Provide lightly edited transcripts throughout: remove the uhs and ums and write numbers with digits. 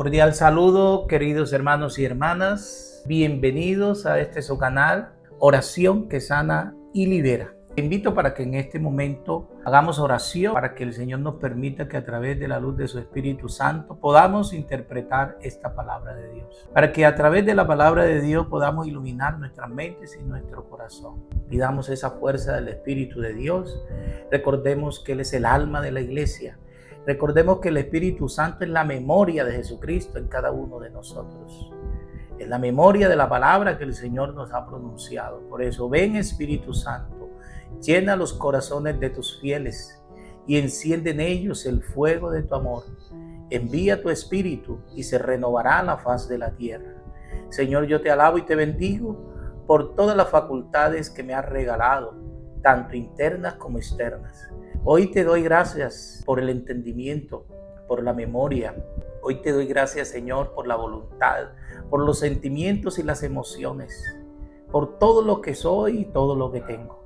Cordial saludo, queridos hermanos y hermanas. Bienvenidos a este su canal, Oración que Sana y Libera. Te invito para que en este momento hagamos oración para que el Señor nos permita que a través de la luz de su Espíritu Santo podamos interpretar esta palabra de Dios. Para que a través de la palabra de Dios podamos iluminar nuestras mentes y nuestro corazón. Pidamos esa fuerza del Espíritu de Dios. Recordemos que Él es el alma de la iglesia. Recordemos que el Espíritu Santo es la memoria de Jesucristo en cada uno de nosotros. Es la memoria de la palabra que el Señor nos ha pronunciado. Por eso, ven Espíritu Santo, llena los corazones de tus fieles y enciende en ellos el fuego de tu amor. Envía tu Espíritu y se renovará la faz de la tierra. Señor, yo te alabo y te bendigo por todas las facultades que me has regalado, tanto internas como externas. Hoy te doy gracias por el entendimiento, por la memoria. Hoy te doy gracias, Señor, por la voluntad, por los sentimientos y las emociones, por todo lo que soy y todo lo que tengo.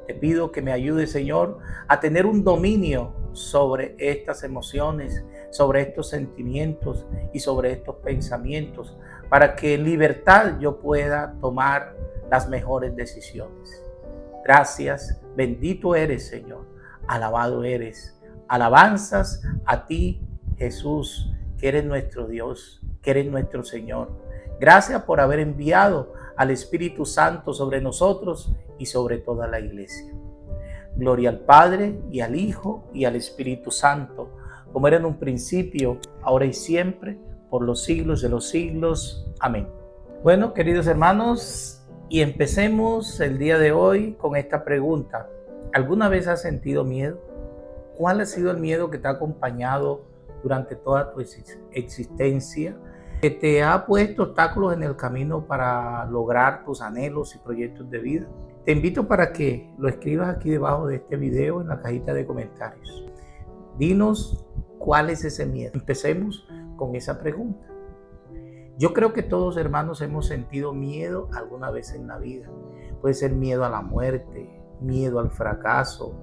Te pido que me ayudes, Señor, a tener un dominio sobre estas emociones, sobre estos sentimientos y sobre estos pensamientos, para que en libertad yo pueda tomar las mejores decisiones. Gracias, bendito eres, Señor. Alabado eres. Alabanzas a ti, Jesús, que eres nuestro Dios, que eres nuestro Señor. Gracias por haber enviado al Espíritu Santo sobre nosotros y sobre toda la iglesia. Gloria al Padre y al Hijo y al Espíritu Santo, como era en un principio, ahora y siempre, por los siglos de los siglos. Amén. Bueno, queridos hermanos, y empecemos el día de hoy con esta pregunta. ¿Alguna vez has sentido miedo? ¿Cuál ha sido el miedo que te ha acompañado durante toda tu existencia? ¿Que te ha puesto obstáculos en el camino para lograr tus anhelos y proyectos de vida? Te invito para que lo escribas aquí debajo de este video en la cajita de comentarios. Dinos cuál es ese miedo. Empecemos con esa pregunta. Yo creo que todos, hermanos, hemos sentido miedo alguna vez en la vida. Puede ser miedo a la muerte, miedo al fracaso,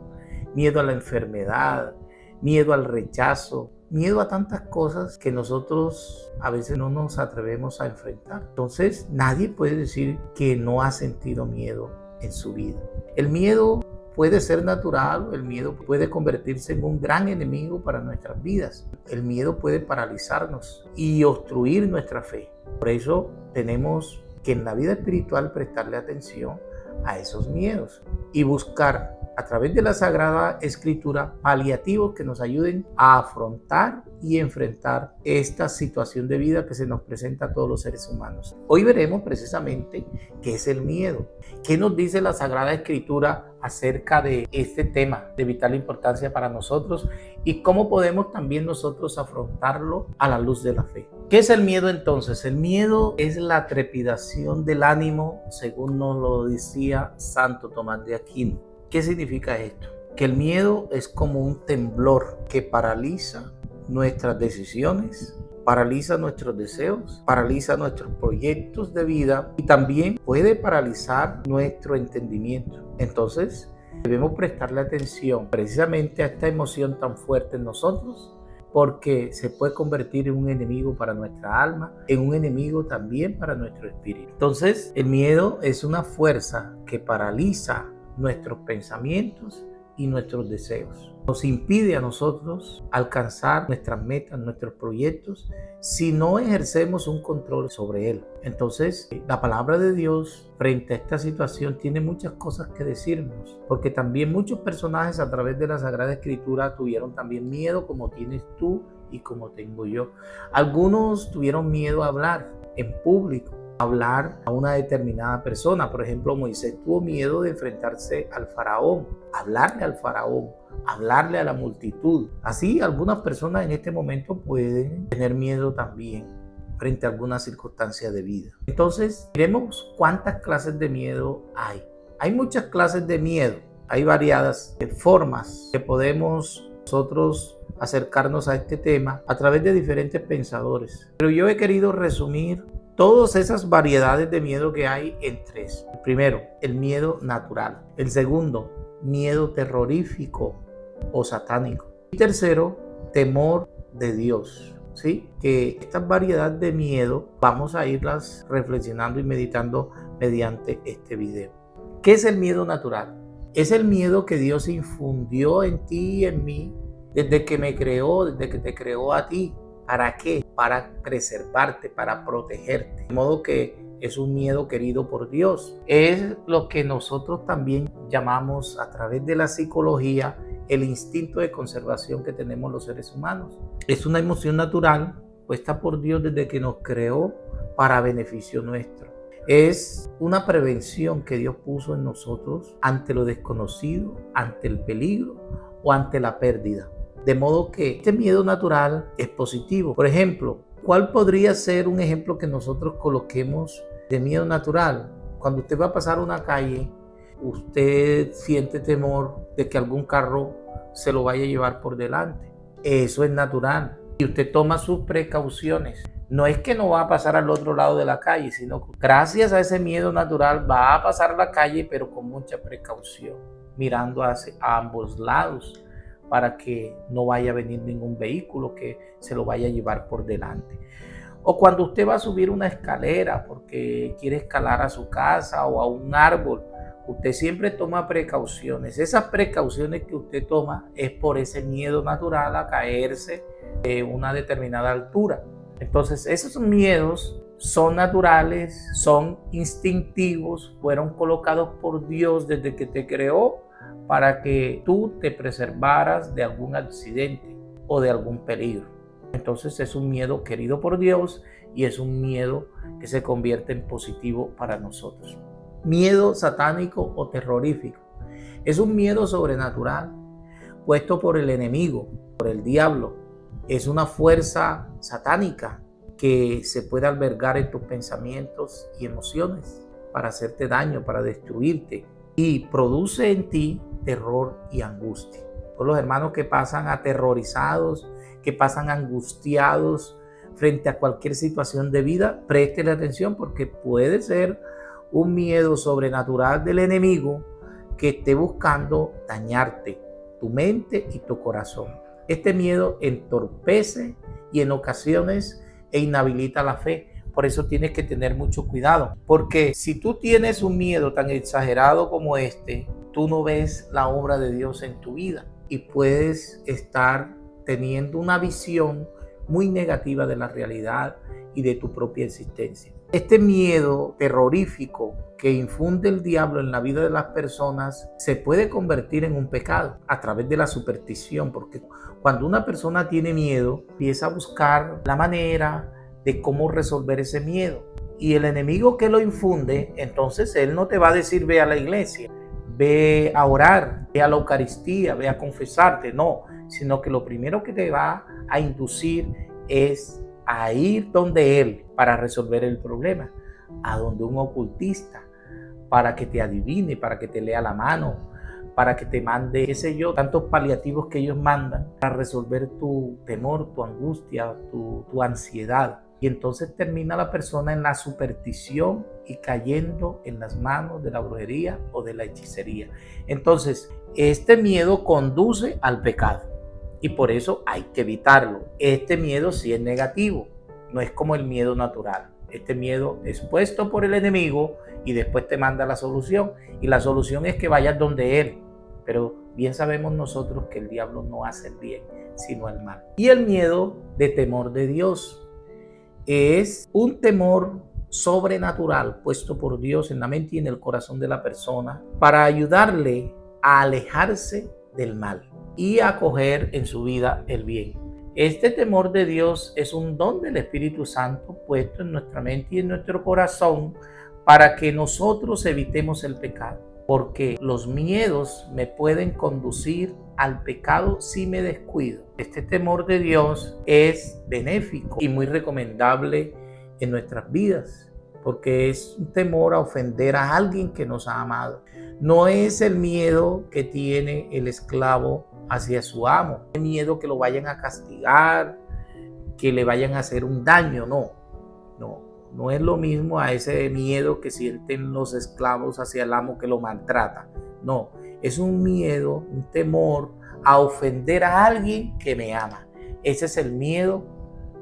miedo a la enfermedad, miedo al rechazo, miedo a tantas cosas que nosotros a veces no nos atrevemos a enfrentar. Entonces, nadie puede decir que no ha sentido miedo en su vida. El miedo puede ser natural, el miedo puede convertirse en un gran enemigo para nuestras vidas. El miedo puede paralizarnos y obstruir nuestra fe. Por eso tenemos que en la vida espiritual prestarle atención a esos miedos y buscar a través de la Sagrada Escritura paliativos que nos ayuden a afrontar y enfrentar esta situación de vida que se nos presenta a todos los seres humanos. Hoy veremos precisamente qué es el miedo, qué nos dice la Sagrada Escritura acerca de este tema de vital importancia para nosotros y cómo podemos también nosotros afrontarlo a la luz de la fe. ¿Qué es el miedo entonces? El miedo es la trepidación del ánimo, según nos lo decía Santo Tomás de Aquino. ¿Qué significa esto? Que el miedo es como un temblor que paraliza nuestras decisiones, paraliza nuestros deseos, paraliza nuestros proyectos de vida y también puede paralizar nuestro entendimiento. Entonces, debemos prestarle atención precisamente a esta emoción tan fuerte en nosotros, porque se puede convertir en un enemigo para nuestra alma, en un enemigo también para nuestro espíritu. Entonces, el miedo es una fuerza que paraliza nuestros pensamientos y nuestros deseos. Nos impide a nosotros alcanzar nuestras metas, nuestros proyectos, si no ejercemos un control sobre él. Entonces, la palabra de Dios frente a esta situación tiene muchas cosas que decirnos, porque también muchos personajes a través de la Sagrada Escritura tuvieron también miedo, como tienes tú y como tengo yo. Algunos tuvieron miedo a hablar en público, hablar a una determinada persona. Por ejemplo, Moisés tuvo miedo de enfrentarse al faraón, hablarle al faraón, hablarle a la multitud. Así, algunas personas en este momento pueden tener miedo también frente a alguna circunstancia de vida. Entonces, miremos cuántas clases de miedo hay. Hay muchas clases de miedo. Hay variadas formas que podemos nosotros acercarnos a este tema a través de diferentes pensadores. Pero yo he querido resumir todas esas variedades de miedo que hay en tres. El primero, el miedo natural. El segundo, miedo terrorífico o satánico. Y tercero, temor de Dios. ¿sí? Que esta variedad de miedo vamos a irlas reflexionando y meditando mediante este video. ¿Qué es el miedo natural? Es el miedo que Dios infundió en ti y en mí desde que me creó, desde que te creó a ti. ¿Para qué? Para preservarte, para protegerte. De modo que es un miedo querido por Dios. Es lo que nosotros también llamamos a través de la psicología el instinto de conservación que tenemos los seres humanos. Es una emoción natural puesta por Dios desde que nos creó para beneficio nuestro. Es una prevención que Dios puso en nosotros ante lo desconocido, ante el peligro o ante la pérdida. De modo que este miedo natural es positivo. Por ejemplo, ¿cuál podría ser un ejemplo que nosotros coloquemos de miedo natural? Cuando usted va a pasar una calle, usted siente temor de que algún carro se lo vaya a llevar por delante. Eso es natural. Y usted toma sus precauciones. No es que no va a pasar al otro lado de la calle, sino que gracias a ese miedo natural va a pasar la calle, pero con mucha precaución, mirando a ambos lados para que no vaya a venir ningún vehículo que se lo vaya a llevar por delante. O cuando usted va a subir una escalera porque quiere escalar a su casa o a un árbol, usted siempre toma precauciones. Esas precauciones que usted toma es por ese miedo natural a caerse de una determinada altura. Entonces, esos miedos son naturales, son instintivos, fueron colocados por Dios desde que te creó para que tú te preservaras de algún accidente o de algún peligro. Entonces es un miedo querido por Dios y es un miedo que se convierte en positivo para nosotros. Miedo satánico o terrorífico. Es un miedo sobrenatural puesto por el enemigo, por el diablo. Es una fuerza satánica que se puede albergar en tus pensamientos y emociones para hacerte daño, para destruirte, y produce en ti terror y angustia. Por los hermanos que pasan aterrorizados, que pasan angustiados frente a cualquier situación de vida, préstele atención porque puede ser un miedo sobrenatural del enemigo que esté buscando dañarte, tu mente y tu corazón. Este miedo entorpece y en ocasiones inhabilita la fe. Por eso tienes que tener mucho cuidado, porque si tú tienes un miedo tan exagerado como este, tú no ves la obra de Dios en tu vida y puedes estar teniendo una visión muy negativa de la realidad y de tu propia existencia. Este miedo terrorífico que infunde el diablo en la vida de las personas se puede convertir en un pecado a través de la superstición, porque cuando una persona tiene miedo, empieza a buscar la manera de cómo resolver ese miedo. Y el enemigo que lo infunde, entonces él no te va a decir ve a la iglesia, ve a orar, ve a la Eucaristía, ve a confesarte, no, sino que lo primero que te va a inducir es a ir donde él para resolver el problema, a donde un ocultista, para que te adivine, para que te lea la mano, para que te mande, qué sé yo, tantos paliativos que ellos mandan para resolver tu temor, tu angustia, tu ansiedad. Y entonces termina la persona en la superstición y cayendo en las manos de la brujería o de la hechicería. Entonces, este miedo conduce al pecado y por eso hay que evitarlo. Este miedo sí es negativo, no es como el miedo natural. Este miedo es puesto por el enemigo y después te manda la solución. Y la solución es que vayas donde él. Pero bien sabemos nosotros que el diablo no hace el bien, sino el mal. Y el miedo de temor de Dios es un temor sobrenatural puesto por Dios en la mente y en el corazón de la persona para ayudarle a alejarse del mal y a acoger en su vida el bien. Este temor de Dios es un don del Espíritu Santo puesto en nuestra mente y en nuestro corazón para que nosotros evitemos el pecado. Porque los miedos me pueden conducir al pecado si me descuido. Este temor de Dios es benéfico y muy recomendable en nuestras vidas, porque es un temor a ofender a alguien que nos ha amado. No es el miedo que tiene el esclavo hacia su amo, el miedo que lo vayan a castigar, que le vayan a hacer un daño, no es lo mismo a ese miedo que sienten los esclavos hacia el amo que lo maltrata. No, es un miedo, un temor a ofender a alguien que me ama. Ese es el miedo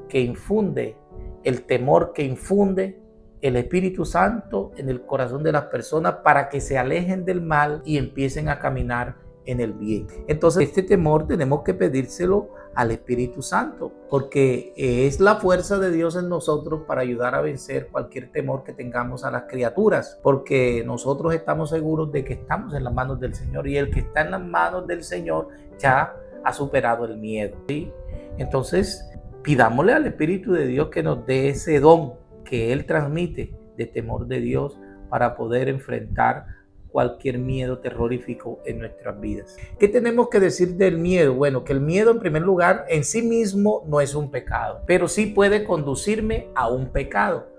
que infunde, el temor que infunde el Espíritu Santo en el corazón de las personas para que se alejen del mal y empiecen a caminar en el bien. Entonces, este temor tenemos que pedírselo al Espíritu Santo, porque es la fuerza de Dios en nosotros para ayudar a vencer cualquier temor que tengamos a las criaturas, porque nosotros estamos seguros de que estamos en las manos del Señor, y el que está en las manos del Señor ya ha superado el miedo, ¿sí? Entonces, pidámosle al Espíritu de Dios que nos dé ese don que Él transmite de temor de Dios para poder enfrentar cualquier miedo terrorífico en nuestras vidas. ¿Qué tenemos que decir del miedo? Bueno, que el miedo en primer lugar en sí mismo no es un pecado, pero sí puede conducirme a un pecado.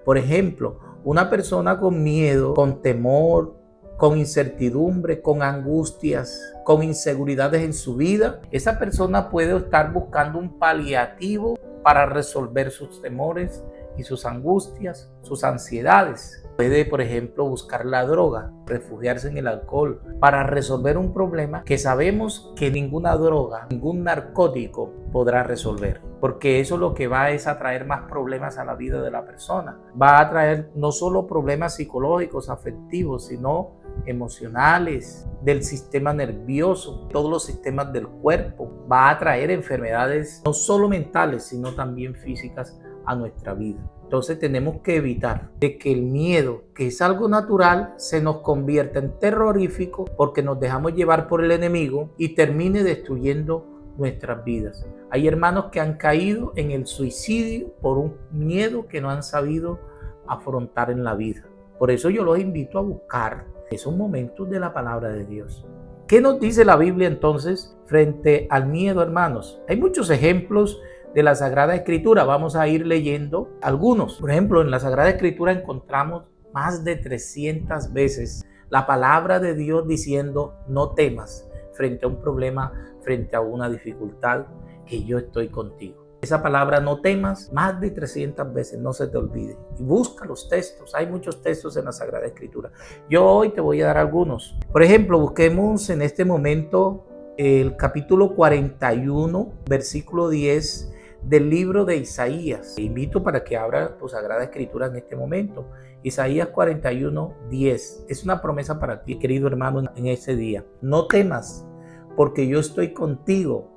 Por ejemplo, una persona con miedo, con temor, con incertidumbre, con angustias, con inseguridades en su vida, esa persona puede estar buscando un paliativo para resolver sus temores y sus angustias, sus ansiedades. Puede, por ejemplo, buscar la droga, refugiarse en el alcohol para resolver un problema que sabemos que ninguna droga, ningún narcótico podrá resolver. Porque eso lo que va es a traer más problemas a la vida de la persona. Va a traer no solo problemas psicológicos, afectivos, sino emocionales, del sistema nervioso, todos los sistemas del cuerpo. Va a traer enfermedades no solo mentales, sino también físicas a nuestra vida. Entonces tenemos que evitar de que el miedo, que es algo natural, se nos convierta en terrorífico porque nos dejamos llevar por el enemigo y termine destruyendo nuestras vidas. Hay hermanos que han caído en el suicidio por un miedo que no han sabido afrontar en la vida. Por eso yo los invito a buscar esos momentos de la palabra de Dios. ¿Qué nos dice la Biblia entonces frente al miedo, hermanos? Hay muchos ejemplos de la Sagrada Escritura. Vamos a ir leyendo algunos. Por ejemplo, en la Sagrada Escritura encontramos más de 300 veces la palabra de Dios diciendo: no temas frente a un problema, frente a una dificultad, que yo estoy contigo. Esa palabra no temas, más de 300 veces, no se te olvide. Y busca los textos, hay muchos textos en la Sagrada Escritura. Yo hoy te voy a dar algunos. Por ejemplo, busquemos en este momento el capítulo 41, versículo 10 del libro de Isaías. Te invito para que abras tu Sagrada Escritura en este momento. Isaías 41, 10. Es una promesa para ti, querido hermano, en ese día. No temas, porque yo estoy contigo.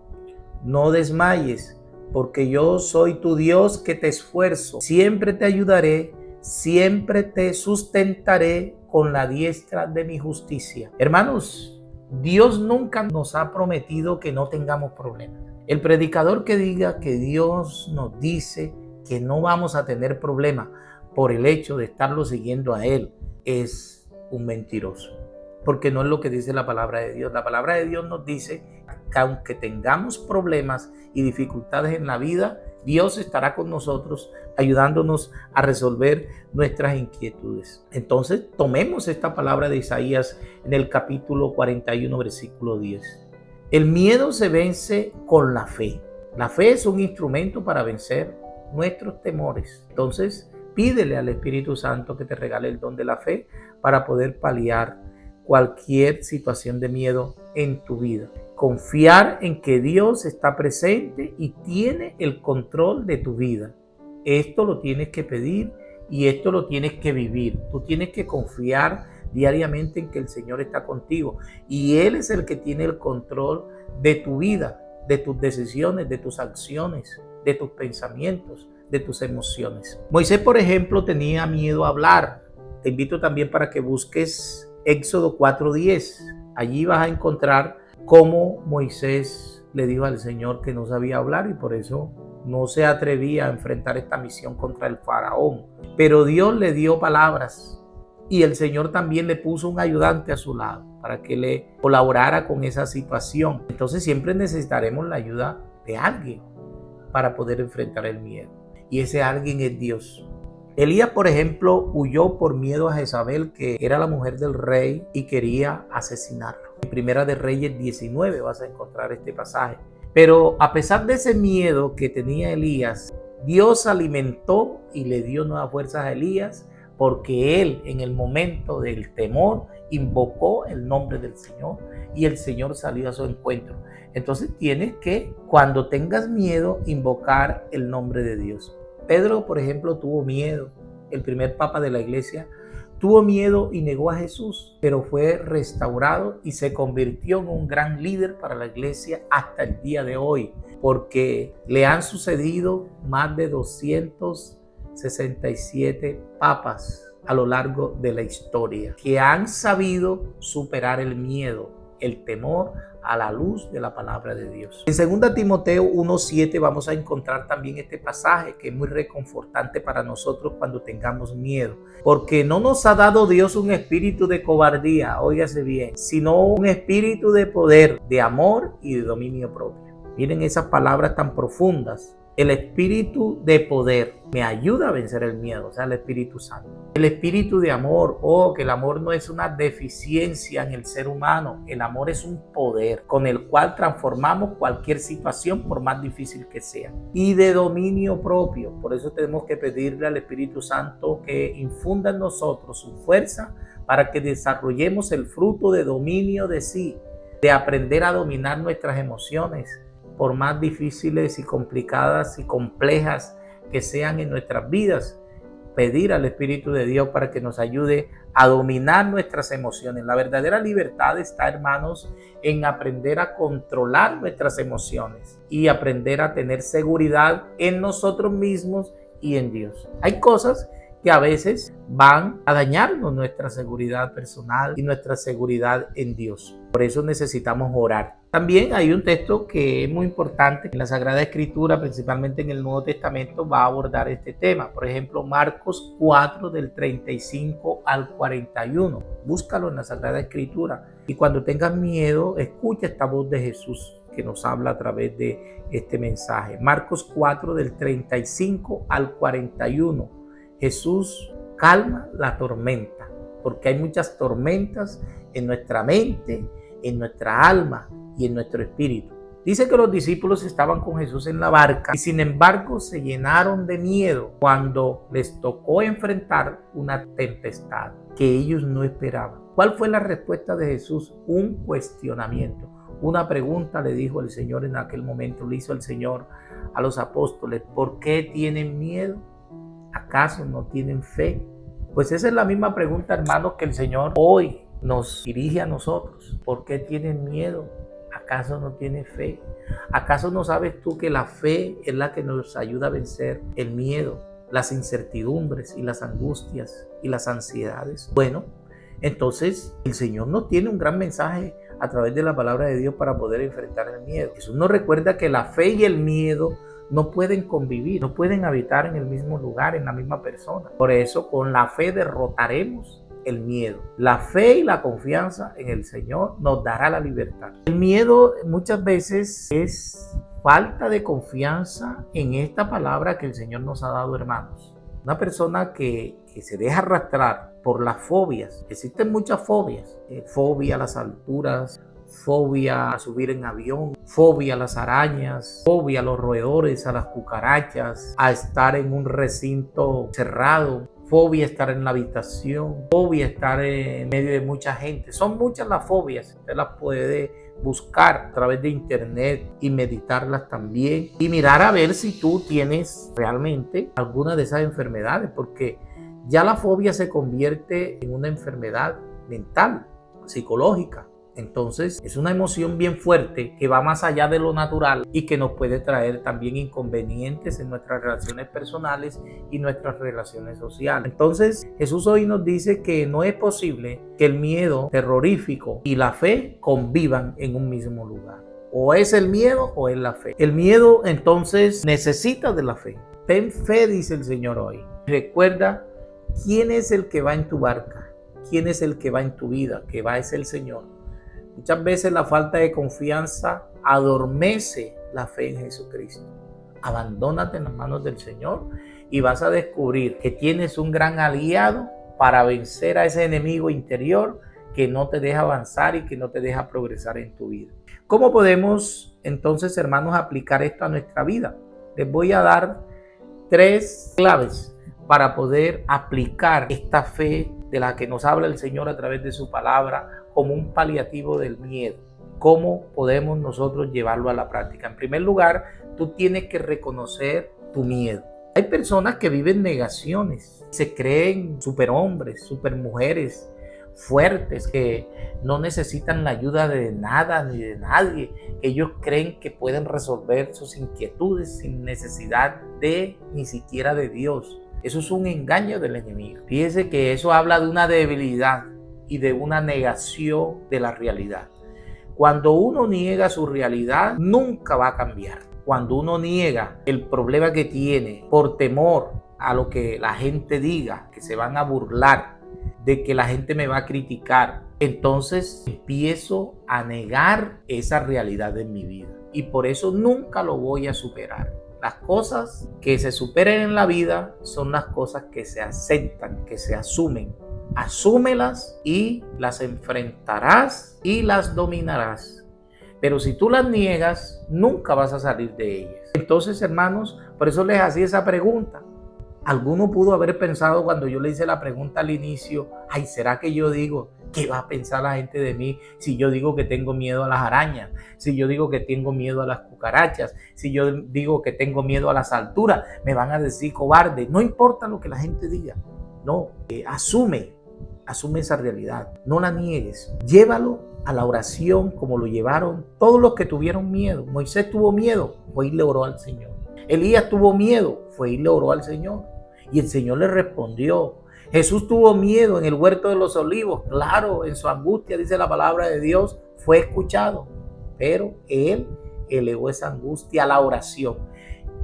No desmayes, porque yo soy tu Dios que te esfuerzo. Siempre te ayudaré, siempre te sustentaré con la diestra de mi justicia. Hermanos, Dios nunca nos ha prometido que no tengamos problemas. El predicador que diga que Dios nos dice que no vamos a tener problemas por el hecho de estarlo siguiendo a Él es un mentiroso, porque no es lo que dice la palabra de Dios. La palabra de Dios nos dice que aunque tengamos problemas y dificultades en la vida, Dios estará con nosotros ayudándonos a resolver nuestras inquietudes. Entonces, tomemos esta palabra de Isaías en el capítulo 41, versículo 10. El miedo se vence con la fe. La fe es un instrumento para vencer nuestros temores. Entonces, pídele al Espíritu Santo que te regale el don de la fe para poder paliar cualquier situación de miedo en tu vida. Confiar en que Dios está presente y tiene el control de tu vida. Esto lo tienes que pedir y esto lo tienes que vivir. Tú tienes que confiar diariamente en que el Señor está contigo y Él es el que tiene el control de tu vida, de tus decisiones, de tus acciones, de tus pensamientos, de tus emociones. Moisés, por ejemplo, tenía miedo a hablar. Te invito también para que busques Éxodo 4:10. Allí vas a encontrar cómo Moisés le dijo al Señor que no sabía hablar y por eso no se atrevía a enfrentar esta misión contra el faraón. Pero Dios le dio palabras. Y el Señor también le puso un ayudante a su lado para que le colaborara con esa situación. Entonces siempre necesitaremos la ayuda de alguien para poder enfrentar el miedo. Y ese alguien es Dios. Elías, por ejemplo, huyó por miedo a Jezabel, que era la mujer del rey y quería asesinarlo. En Primera de Reyes 19 vas a encontrar este pasaje. Pero a pesar de ese miedo que tenía Elías, Dios alimentó y le dio nuevas fuerzas a Elías porque él en el momento del temor invocó el nombre del Señor y el Señor salió a su encuentro. Entonces tienes que, cuando tengas miedo, invocar el nombre de Dios. Pedro, por ejemplo, tuvo miedo. El primer papa de la iglesia tuvo miedo y negó a Jesús, pero fue restaurado y se convirtió en un gran líder para la iglesia hasta el día de hoy, porque le han sucedido más de 267 papas a lo largo de la historia que han sabido superar el miedo, el temor a la luz de la palabra de Dios. En 2 Timoteo 1:7 vamos a encontrar también este pasaje que es muy reconfortante para nosotros cuando tengamos miedo, porque no nos ha dado Dios un espíritu de cobardía, óigase bien, sino un espíritu de poder, de amor y de dominio propio. Miren esas palabras tan profundas. El espíritu de poder me ayuda a vencer el miedo, o sea, el Espíritu Santo. El espíritu de amor, que el amor no es una deficiencia en el ser humano. El amor es un poder con el cual transformamos cualquier situación por más difícil que sea. Y de dominio propio, por eso tenemos que pedirle al Espíritu Santo que infunda en nosotros su fuerza para que desarrollemos el fruto de dominio de sí, de aprender a dominar nuestras emociones, por más difíciles y complicadas y complejas que sean en nuestras vidas. Pedir al Espíritu de Dios para que nos ayude a dominar nuestras emociones. La verdadera libertad está, hermanos, en aprender a controlar nuestras emociones y aprender a tener seguridad en nosotros mismos y en Dios. Hay cosas que a veces van a dañarnos nuestra seguridad personal y nuestra seguridad en Dios. Por eso necesitamos orar. También hay un texto que es muy importante en la Sagrada Escritura, principalmente en el Nuevo Testamento, va a abordar este tema. Por ejemplo, Marcos 4 del 35 al 41. Búscalo en la Sagrada Escritura. Y cuando tengas miedo, escucha esta voz de Jesús que nos habla a través de este mensaje. Marcos 4 del 35 al 41. Jesús calma la tormenta, porque hay muchas tormentas en nuestra mente, en nuestra alma y en nuestro espíritu. Dice que los discípulos estaban con Jesús en la barca y sin embargo se llenaron de miedo cuando les tocó enfrentar una tempestad que ellos no esperaban. ¿Cuál fue la respuesta de Jesús? Un cuestionamiento. Una pregunta le dijo el Señor en aquel momento, le hizo el Señor a los apóstoles: ¿por qué tienen miedo? ¿Acaso no tienen fe? Pues esa es la misma pregunta, hermanos, que el Señor hoy nos dirige a nosotros. ¿Por qué tienen miedo? ¿Acaso no tienen fe? ¿Acaso no sabes tú que la fe es la que nos ayuda a vencer el miedo, las incertidumbres y las angustias y las ansiedades? Bueno, entonces el Señor nos tiene un gran mensaje a través de la palabra de Dios para poder enfrentar el miedo. Jesús nos recuerda que la fe y el miedo no pueden convivir, no pueden habitar en el mismo lugar, en la misma persona. Por eso, con la fe derrotaremos el miedo. La fe y la confianza en el Señor nos dará la libertad. El miedo muchas veces es falta de confianza en esta palabra que el Señor nos ha dado, hermanos. Una persona que se deja arrastrar por las fobias. Existen muchas fobias. Fobia a las alturas, fobia a subir en avión, fobia a las arañas, fobia a los roedores, a las cucarachas, a estar en un recinto cerrado, fobia a estar en la habitación, fobia a estar en medio de mucha gente. Son muchas las fobias, usted las puede buscar a través de internet y meditarlas también y mirar a ver si tú tienes realmente alguna de esas enfermedades, porque ya la fobia se convierte en una enfermedad mental, psicológica. Entonces es una emoción bien fuerte que va más allá de lo natural y que nos puede traer también inconvenientes en nuestras relaciones personales y nuestras relaciones sociales. Entonces Jesús hoy nos dice que no es posible que el miedo terrorífico y la fe convivan en un mismo lugar. O es el miedo o es la fe. El miedo entonces necesita de la fe. Ten fe, dice el Señor hoy. Recuerda quién es el que va en tu barca, quién es el que va en tu vida, que va es el Señor. Muchas veces la falta de confianza adormece la fe en Jesucristo. Abandónate en las manos del Señor y vas a descubrir que tienes un gran aliado para vencer a ese enemigo interior que no te deja avanzar y que no te deja progresar en tu vida. ¿Cómo podemos entonces, hermanos, aplicar esto a nuestra vida? Les voy a dar 3 claves para poder aplicar esta fe de la que nos habla el Señor a través de su palabra como un paliativo del miedo. ¿Cómo podemos nosotros llevarlo a la práctica? En primer lugar, tú tienes que reconocer tu miedo. Hay personas que viven negaciones, se creen superhombres, supermujeres, fuertes, que no necesitan la ayuda de nada ni de nadie. Ellos creen que pueden resolver sus inquietudes sin necesidad de ni siquiera de Dios. Eso es un engaño del enemigo. Fíjese que eso habla de una debilidad y de una negación de la realidad. Cuando uno niega su realidad, nunca va a cambiar. Cuando uno niega el problema que tiene por temor a lo que la gente diga, que se van a burlar, de que la gente me va a criticar, entonces empiezo a negar esa realidad en mi vida. Y por eso nunca lo voy a superar. Las cosas que se superan en la vida son las cosas que se aceptan, que se asumen. Asúmelas y las enfrentarás y las dominarás. Pero si tú las niegas, nunca vas a salir de ellas. Entonces, hermanos, por eso les hacía esa pregunta. Alguno pudo haber pensado cuando yo le hice la pregunta al inicio, ay, ¿será que yo digo, qué va a pensar la gente de mí si yo digo que tengo miedo a las arañas? Si yo digo que tengo miedo a las cucarachas, si yo digo que tengo miedo a las alturas, me van a decir cobarde. No importa lo que la gente diga. No, asume esa realidad, no la niegues, llévalo a la oración como lo llevaron todos los que tuvieron miedo. Moisés tuvo miedo, fue y le oró al Señor. Elías tuvo miedo, fue y le oró al Señor y el Señor le respondió. Jesús tuvo miedo en el huerto de los olivos, claro, en su angustia, dice la palabra de Dios, fue escuchado, pero Él elevó esa angustia a la oración.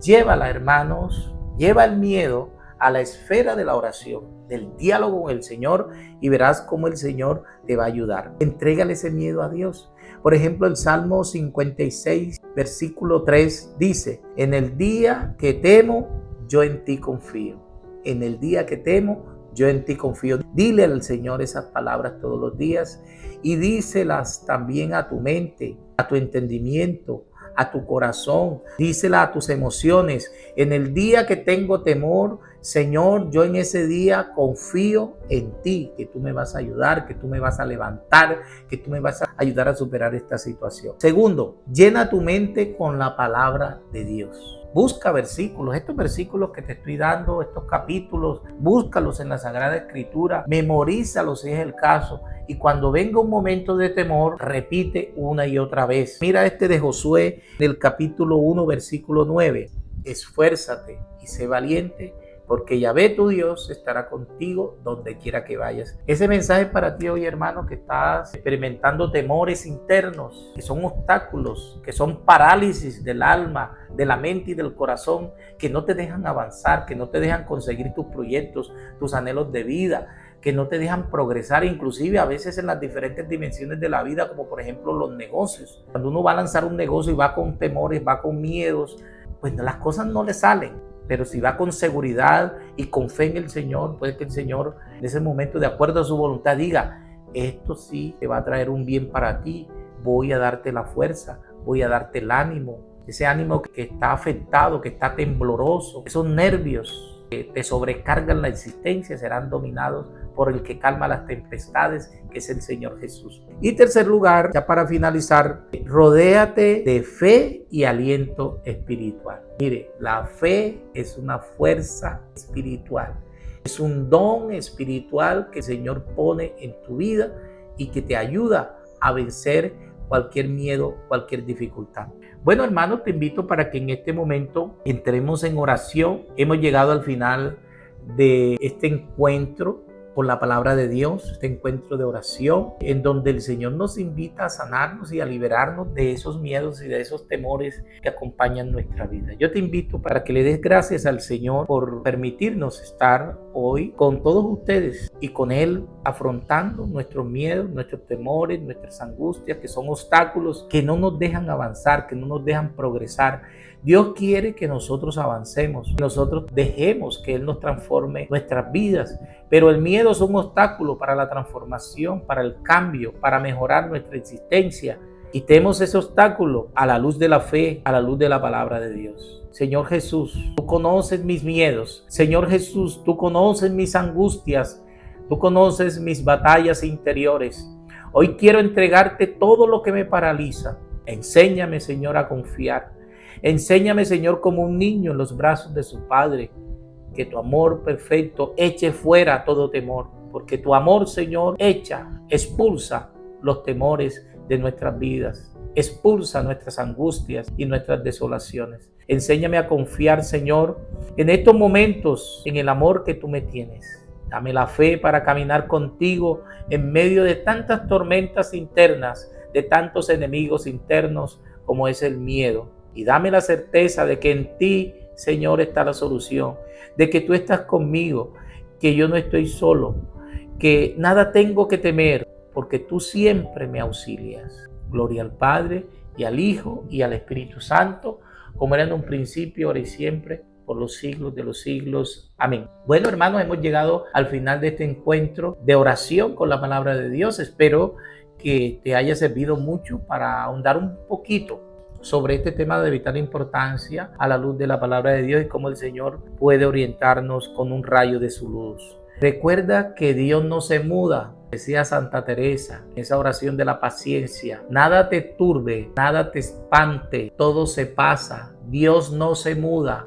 Llévala, hermanos, lleva el miedo a la esfera de la oración, del diálogo con el Señor, y verás cómo el Señor te va a ayudar. Entrégale ese miedo a Dios. Por ejemplo, el Salmo 56, versículo 3 dice, en el día que temo, yo en ti confío. En el día que temo, yo en ti confío. Dile al Señor esas palabras todos los días y díselas también a tu mente, a tu entendimiento, a tu corazón, dísela a tus emociones. En el día que tengo temor, Señor, yo en ese día confío en ti, que tú me vas a ayudar, que tú me vas a levantar, que tú me vas a ayudar a superar esta situación. Segundo, llena tu mente con la palabra de Dios. Busca versículos, estos versículos que te estoy dando, estos capítulos, búscalos en la Sagrada Escritura, memorízalos si es el caso. Y cuando venga un momento de temor, repite una y otra vez. Mira este de Josué, del capítulo 1, versículo 9. Esfuérzate y sé valiente, porque Yahvé tu Dios estará contigo donde quiera que vayas. Ese mensaje es para ti hoy, hermano, que estás experimentando temores internos, que son obstáculos, que son parálisis del alma, de la mente y del corazón, que no te dejan avanzar, que no te dejan conseguir tus proyectos, tus anhelos de vida, que no te dejan progresar, inclusive a veces en las diferentes dimensiones de la vida, como por ejemplo los negocios. Cuando uno va a lanzar un negocio y va con temores, va con miedos, pues las cosas no le salen. Pero si va con seguridad y con fe en el Señor, puede que el Señor en ese momento, de acuerdo a su voluntad, diga, esto sí te va a traer un bien para ti, voy a darte la fuerza, voy a darte el ánimo, ese ánimo que está afectado, que está tembloroso, esos nervios que te sobrecargan la existencia serán dominados por el que calma las tempestades, que es el Señor Jesús. Y tercer lugar, ya para finalizar, rodéate de fe y aliento espiritual. Mire, la fe es una fuerza espiritual, es un don espiritual que el Señor pone en tu vida y que te ayuda a vencer cualquier miedo, cualquier dificultad. Bueno, hermanos, te invito para que en este momento entremos en oración. Hemos llegado al final de este encuentro con la palabra de Dios, este encuentro de oración, en donde el Señor nos invita a sanarnos y a liberarnos de esos miedos y de esos temores que acompañan nuestra vida. Yo te invito para que le des gracias al Señor por permitirnos estar hoy con todos ustedes y con Él afrontando nuestros miedos, nuestros temores, nuestras angustias, que son obstáculos que no nos dejan avanzar, que no nos dejan progresar. Dios quiere que nosotros avancemos, que nosotros dejemos que Él nos transforme nuestras vidas, pero el miedo es un obstáculo para la transformación, para el cambio, para mejorar nuestra existencia. Quitemos ese obstáculo a la luz de la fe, a la luz de la palabra de Dios. Señor Jesús, tú conoces mis miedos. Señor Jesús, tú conoces mis angustias. Tú conoces mis batallas interiores. Hoy quiero entregarte todo lo que me paraliza. Enséñame, Señor, a confiar. Enséñame, Señor, como un niño en los brazos de su Padre, que tu amor perfecto eche fuera todo temor, porque tu amor, Señor, expulsa los temores de nuestras vidas, expulsa nuestras angustias y nuestras desolaciones. Enséñame a confiar, Señor, en estos momentos, en el amor que tú me tienes. Dame la fe para caminar contigo en medio de tantas tormentas internas, de tantos enemigos internos como es el miedo. Y dame la certeza de que en ti, Señor, está la solución, de que tú estás conmigo, que yo no estoy solo, que nada tengo que temer, porque tú siempre me auxilias. Gloria al Padre, y al Hijo, y al Espíritu Santo, como era en un principio, ahora y siempre, por los siglos de los siglos. Amén. Bueno, hermanos, hemos llegado al final de este encuentro de oración con la palabra de Dios. Espero que te haya servido mucho para ahondar un poquito sobre este tema de vital importancia a la luz de la palabra de Dios y cómo el Señor puede orientarnos con un rayo de su luz. Recuerda que Dios no se muda, decía Santa Teresa, esa oración de la paciencia. Nada te turbe, nada te espante, todo se pasa. Dios no se muda.